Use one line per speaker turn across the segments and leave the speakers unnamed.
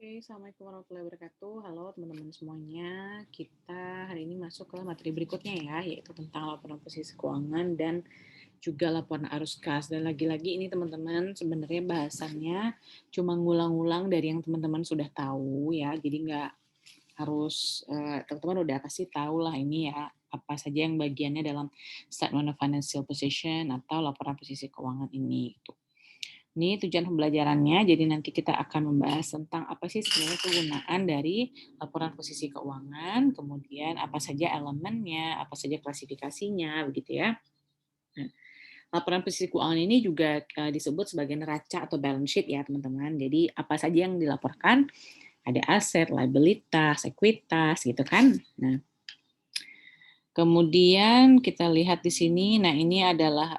Oke, Assalamualaikum warahmatullahi wabarakatuh. Halo teman-teman semuanya. Kita hari ini masuk ke materi berikutnya ya, yaitu tentang laporan posisi keuangan dan juga laporan arus kas. Dan lagi-lagi ini teman-teman sebenarnya bahasannya cuma ngulang-ngulang dari yang teman-teman sudah tahu ya. Jadi nggak harus teman-teman udah kasih tahu lah ini ya apa saja yang bagiannya dalam statement of financial position atau laporan posisi keuangan ini. Gitu. Ini tujuan pembelajarannya, jadi nanti kita akan membahas tentang apa sih sebenarnya kegunaan dari laporan posisi keuangan, kemudian apa saja elemennya, apa saja klasifikasinya, begitu ya. Nah, laporan posisi keuangan ini juga disebut sebagai neraca atau balance sheet ya teman-teman. Jadi apa saja yang dilaporkan, ada aset, liabilitas, ekuitas gitu kan. Nah, kemudian kita lihat di sini, nah ini adalah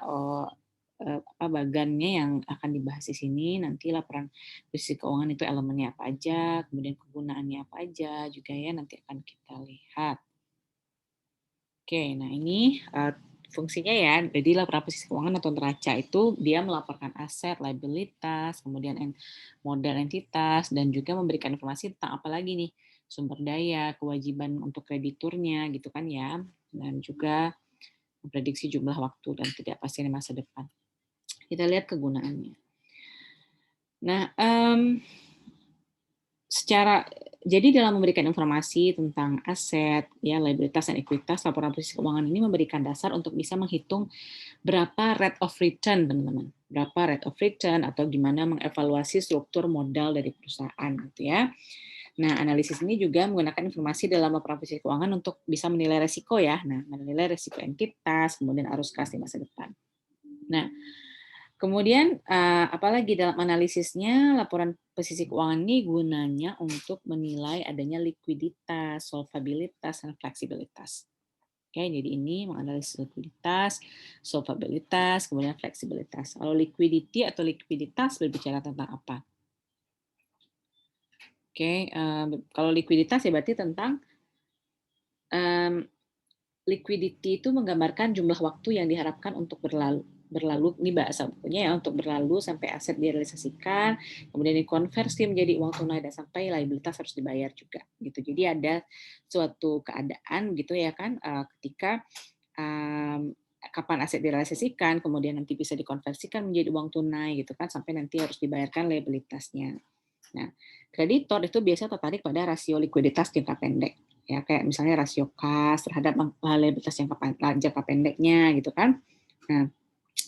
apa bagannya yang akan dibahas di sini. Nanti laporan posisi keuangan itu elemennya apa aja, kemudian kegunaannya apa aja juga ya nanti akan kita lihat. Oke, nah ini fungsinya ya. Jadi laporan posisi keuangan atau neraca itu dia melaporkan aset, liabilitas, kemudian modal entitas dan juga memberikan informasi tentang apa lagi nih sumber daya, kewajiban untuk krediturnya gitu kan ya, dan juga memprediksi jumlah waktu dan ketidakpastian masa depan. Kita lihat kegunaannya. Nah, jadi dalam memberikan informasi tentang aset, ya, liabilitas dan ekuitas, laporan posisi keuangan ini memberikan dasar untuk bisa menghitung berapa rate of return, teman-teman. Berapa rate of return atau gimana mengevaluasi struktur modal dari perusahaan, gitu ya. Nah, analisis ini juga menggunakan informasi dalam laporan posisi keuangan untuk bisa menilai resiko ya. Nah, menilai resiko entitas, kemudian arus kas di masa depan. Nah, kemudian apalagi dalam analisisnya laporan posisi keuangan ini gunanya untuk menilai adanya likuiditas, solvabilitas, dan fleksibilitas. Oke, jadi ini menganalisis likuiditas, solvabilitas, kemudian fleksibilitas. Kalau liquidity atau likuiditas berbicara tentang apa? Oke, kalau likuiditas ya berarti tentang liquidity itu menggambarkan jumlah waktu yang diharapkan untuk berlalu ini bahasa bukunya ya, untuk berlalu sampai aset direalisasikan, kemudian dikonversi menjadi uang tunai dan sampai liabilitas harus dibayar juga gitu. Jadi ada suatu keadaan gitu ya kan ketika kapan aset direalisasikan, kemudian nanti bisa dikonversikan menjadi uang tunai gitu kan sampai nanti harus dibayarkan liabilitasnya. Nah, kreditor itu biasanya tertarik pada rasio likuiditas jangka pendek ya kayak misalnya rasio kas terhadap liabilitas jangka pendeknya gitu kan. Nah,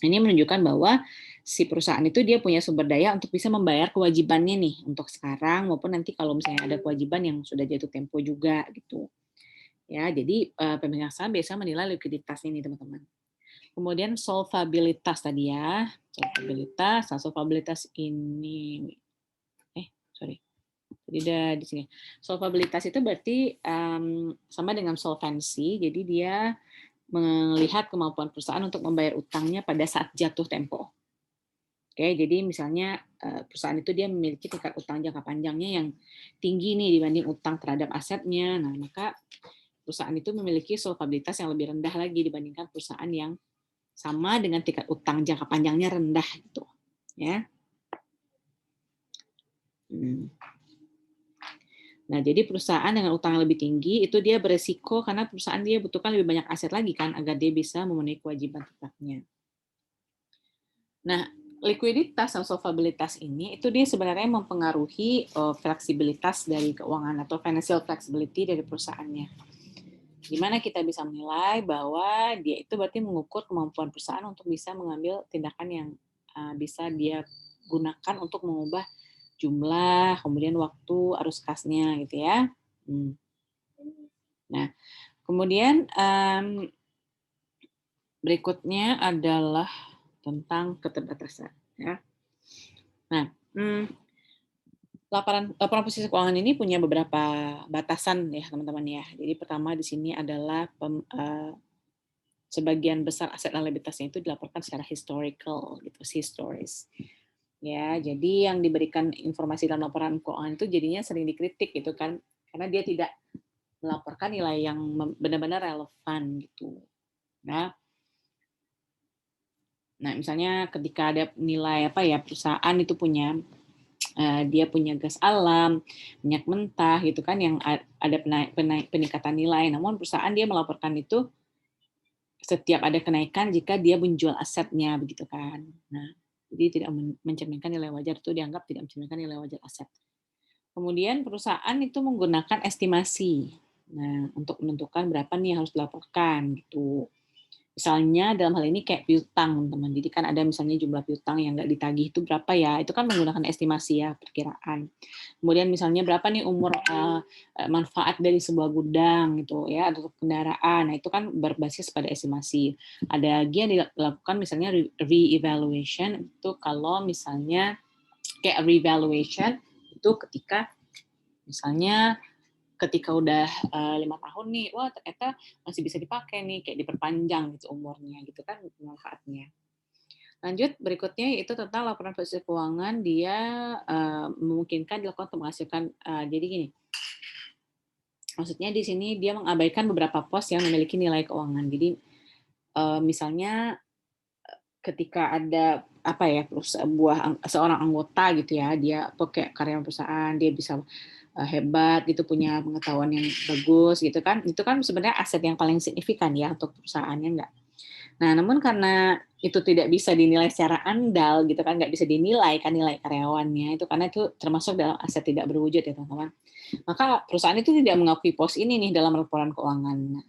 ini menunjukkan bahwa si perusahaan itu dia punya sumber daya untuk bisa membayar kewajibannya nih untuk sekarang maupun nanti kalau misalnya ada kewajiban yang sudah jatuh tempo juga gitu. Ya, jadi pemegang saham biasa menilai likuiditas ini teman-teman. Kemudian solvabilitas tadi ya, solvabilitas. Nah, solvabilitas ini sorry. Jadi udah di sini. Solvabilitas itu berarti sama dengan solvency. Jadi dia melihat kemampuan perusahaan untuk membayar utangnya pada saat jatuh tempo. Oke, jadi misalnya perusahaan itu dia memiliki tingkat utang jangka panjangnya yang tinggi nih dibanding utang terhadap asetnya. Nah, maka perusahaan itu memiliki solvabilitas yang lebih rendah lagi dibandingkan perusahaan yang sama dengan tingkat utang jangka panjangnya rendah gitu. Ya. Nah, jadi perusahaan dengan utang yang lebih tinggi itu dia beresiko karena perusahaan dia butuhkan lebih banyak aset lagi kan agar dia bisa memenuhi kewajiban tetapnya. Nah, likuiditas atau solvabilitas ini itu dia sebenarnya mempengaruhi fleksibilitas dari keuangan atau financial flexibility dari perusahaannya. Di mana kita bisa menilai bahwa dia itu berarti mengukur kemampuan perusahaan untuk bisa mengambil tindakan yang bisa dia gunakan untuk mengubah jumlah, kemudian waktu, arus kasnya gitu ya. Nah, kemudian berikutnya adalah tentang keterbatasan. Ya. Nah, laporan posisi keuangan ini punya beberapa batasan ya teman-teman ya. Jadi pertama di sini adalah sebagian besar aset dan liabilitasnya itu dilaporkan secara historical gitu, historis. Ya, jadi yang diberikan informasi dalam laporan keuangan itu jadinya sering dikritik gitu kan, karena dia tidak melaporkan nilai yang benar-benar relevan gitu. Nah, misalnya ketika ada nilai apa ya perusahaan itu punya dia punya gas alam, minyak mentah gitu kan yang ada peningkatan nilai. Namun perusahaan dia melaporkan itu setiap ada kenaikan jika dia menjual asetnya begitu kan. Nah, jadi tidak mencerminkan nilai wajar, itu dianggap tidak mencerminkan nilai wajar aset. Kemudian perusahaan itu menggunakan estimasi. Nah, untuk menentukan berapa nih yang harus dilaporkan gitu. Misalnya dalam hal ini kayak piutang, teman-teman. Jadi kan ada misalnya jumlah piutang yang nggak ditagih itu berapa ya? Itu kan menggunakan estimasi ya, perkiraan. Kemudian misalnya berapa nih umur manfaat dari sebuah gudang gitu ya, atau kendaraan. Nah, itu kan berbasis pada estimasi. Ada lagi yang dilakukan misalnya re-evaluation itu kalau misalnya kayak revaluation itu ketika misalnya ketika udah 5 tahun nih, wah ternyata masih bisa dipakai nih, kayak diperpanjang gitu umurnya gitu kan manfaatnya. Lanjut berikutnya yaitu tentang laporan posisi keuangan, dia memungkinkan dilakukan untuk menghasilkan, jadi gini, maksudnya di sini dia mengabaikan beberapa pos yang memiliki nilai keuangan. Jadi misalnya ketika ada apa ya seorang anggota gitu ya, dia atau kayak karyawan perusahaan, dia bisa hebat gitu, punya pengetahuan yang bagus gitu kan, itu kan sebenarnya aset yang paling signifikan ya untuk perusahaannya enggak. Nah, namun karena itu tidak bisa dinilai secara andal gitu kan, nggak bisa dinilai kan nilai karyawannya itu, karena itu termasuk dalam aset tidak berwujud ya teman-teman. Maka perusahaan itu tidak mengakui pos ini nih dalam laporan keuangan. Nah,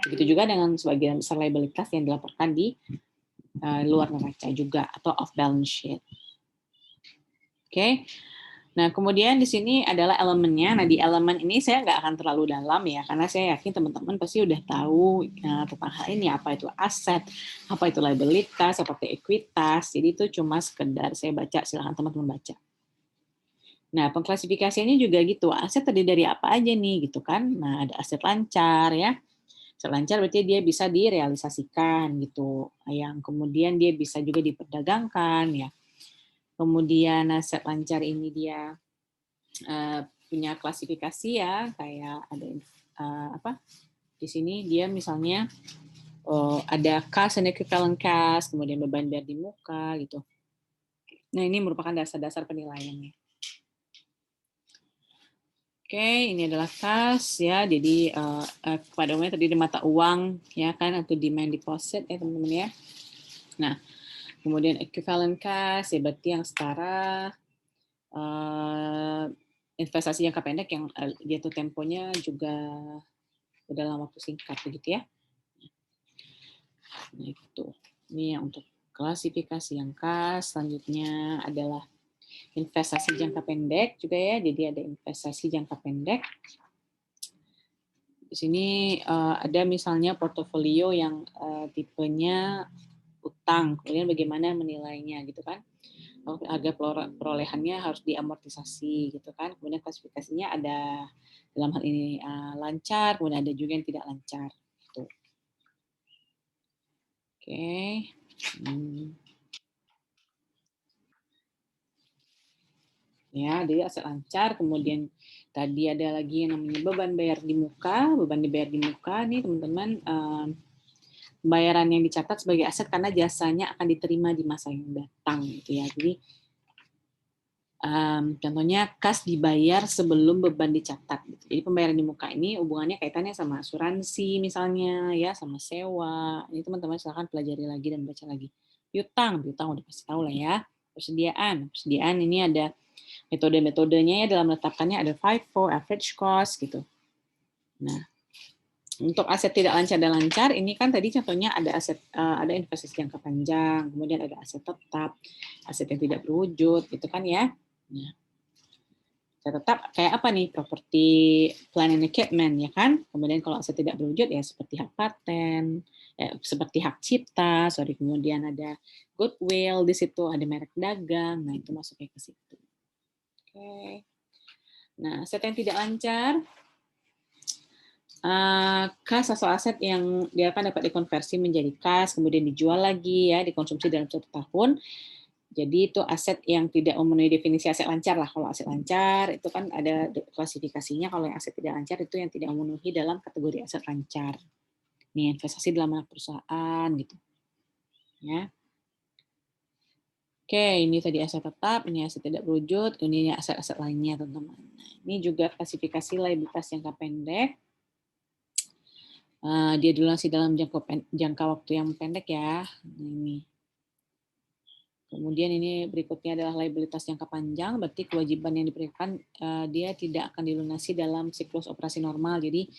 begitu juga dengan sebagian besar liabilitas yang dilaporkan di luar neraca juga atau off balance sheet. Oke. Nah, kemudian di sini adalah elemennya. Nah, di elemen ini saya nggak akan terlalu dalam ya, karena saya yakin teman-teman pasti udah tahu tentang hal ini, apa itu aset, apa itu liabilitas, apa itu ekuitas. Jadi itu cuma sekedar saya baca, silahkan teman-teman baca. Nah, pengklasifikasiannya juga gitu, aset terdiri dari apa aja nih gitu kan. Nah, ada aset lancar ya. Aset lancar berarti dia bisa direalisasikan gitu. Yang kemudian dia bisa juga diperdagangkan ya. Kemudian aset lancar ini dia punya klasifikasi ya, kayak ada apa di sini dia misalnya ada cash and equivalent cash, kemudian beban bayar di muka gitu. Nah, ini merupakan dasar-dasar penilaiannya. Oke, ini adalah kas ya. Jadi pada umumnya terdiri dari mata uang ya kan, atau demand deposit ya teman-teman ya. Nah, kemudian equivalent cash ya berarti yang setara, investasi jangka pendek yang jatuh temponya juga dalam waktu singkat begitu ya. Nah, itu. Ini yang untuk klasifikasi yang kas. Selanjutnya adalah investasi jangka pendek juga ya. Jadi ada investasi jangka pendek. Di sini ada misalnya portofolio yang tipenya utang, kemudian bagaimana menilainya gitu kan. Harga perolehannya harus diamortisasi gitu kan. Kemudian klasifikasinya ada dalam hal ini lancar, kemudian ada juga yang tidak lancar. Gitu. Oke. Ya, jadi aset lancar, kemudian tadi ada lagi yang namanya beban bayar di muka. Beban dibayar di muka nih teman-teman, pembayaran yang dicatat sebagai aset karena jasanya akan diterima di masa yang datang gitu ya. Jadi contohnya kas dibayar sebelum beban dicatat gitu. Jadi pembayaran di muka ini hubungannya kaitannya sama asuransi misalnya ya, sama sewa. Ini teman-teman silakan pelajari lagi dan baca lagi. Piutang udah pasti tahu lah ya. Persediaan ini ada metode-metodenya ya, dalam menetapkannya ada FIFO, average cost gitu. Nah, untuk aset tidak lancar dan lancar, ini kan tadi contohnya ada ada investasi jangka panjang, kemudian ada aset tetap, aset yang tidak berwujud, gitu kan ya. Nah, aset tetap kayak apa nih? Properti, plant and equipment ya kan. Kemudian kalau aset tidak berwujud ya seperti hak paten, seperti hak cipta, kemudian ada goodwill di situ, ada merek dagang, nah itu masuknya ke situ. Oke. Nah, aset yang tidak lancar, kas atau aset yang diharapkan dapat dikonversi menjadi kas, kemudian dijual lagi ya, dikonsumsi dalam 1 tahun. Jadi itu aset yang tidak memenuhi definisi aset lancar lah. Kalau aset lancar itu kan ada klasifikasinya, kalau yang aset tidak lancar itu yang tidak memenuhi dalam kategori aset lancar. Nih, investasi dalam anak perusahaan gitu. Ya. Oke, ini tadi aset tetap, ini aset tidak berwujud, ini aset-aset lainnya, teman-teman. Nah, ini juga klasifikasi liabilitas jangka pendek. Dia dilunasi dalam jangka waktu yang pendek ya. Nah, ini. Kemudian ini berikutnya adalah liabilitas jangka panjang, berarti kewajiban yang diberikan dia tidak akan dilunasi dalam siklus operasi normal. Jadi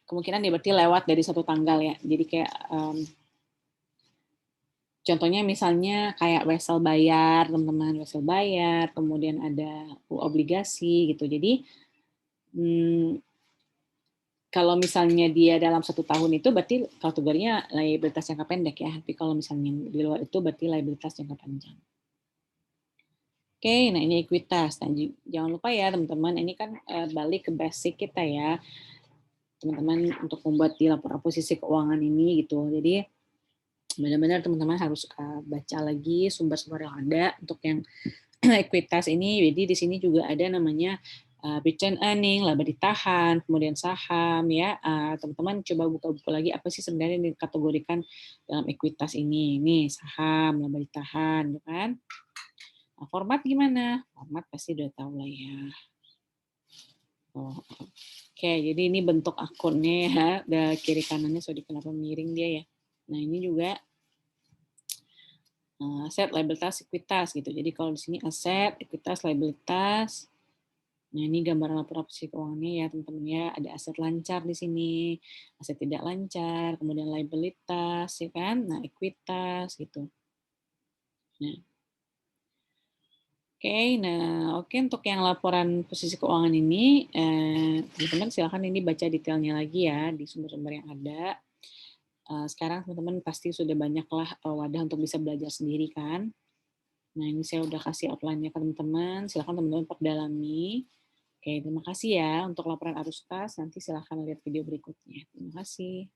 kemungkinan dia berarti lewat dari satu tanggal ya. Jadi kayak contohnya misalnya kayak wesel bayar, teman-teman, wesel bayar, kemudian ada obligasi gitu. Jadi kalau misalnya dia dalam 1 tahun itu berarti kategorinya liabilitas jangka pendek ya. Tapi kalau misalnya di luar itu berarti liabilitas jangka panjang. Oke, nah ini ekuitas. Nah, jangan lupa ya teman-teman, ini kan balik ke basic kita ya, teman-teman, untuk membuat di laporan posisi keuangan ini gitu. Jadi benar-benar teman-teman harus baca lagi sumber-sumber yang ada untuk yang ekuitas ini. Jadi di sini juga ada namanya return earning, laba ditahan, kemudian saham ya. Teman-teman coba buka-buka lagi apa sih sebenarnya yang dikategorikan dalam ekuitas ini. Ini saham, laba ditahan, gitu kan? Nah, format gimana? Format pasti udah tahu lah ya. Oh, oke, jadi ini bentuk akunnya ya. Ada kiri kanannya, sorry kenapa miring dia ya. Nah ini juga aset, liabilitas, ekuitas gitu. Jadi kalau di sini aset, ekuitas, liabilitas. Nah, ini gambaran laporan posisi keuangannya ya, teman-teman ya. Ada aset lancar di sini, aset tidak lancar, kemudian liabilitas, ya kan? Nah, ekuitas gitu. Nah, oke, untuk yang laporan posisi keuangan ini, teman-teman silakan ini baca detailnya lagi ya di sumber-sumber yang ada. Sekarang teman-teman pasti sudah banyaklah wadah untuk bisa belajar sendiri kan. Nah, ini saya udah kasih outline-nya ke teman-teman, silakan teman-teman perdalami. Oke, terima kasih ya untuk laporan arus kas. Nanti silahkan lihat video berikutnya. Terima kasih.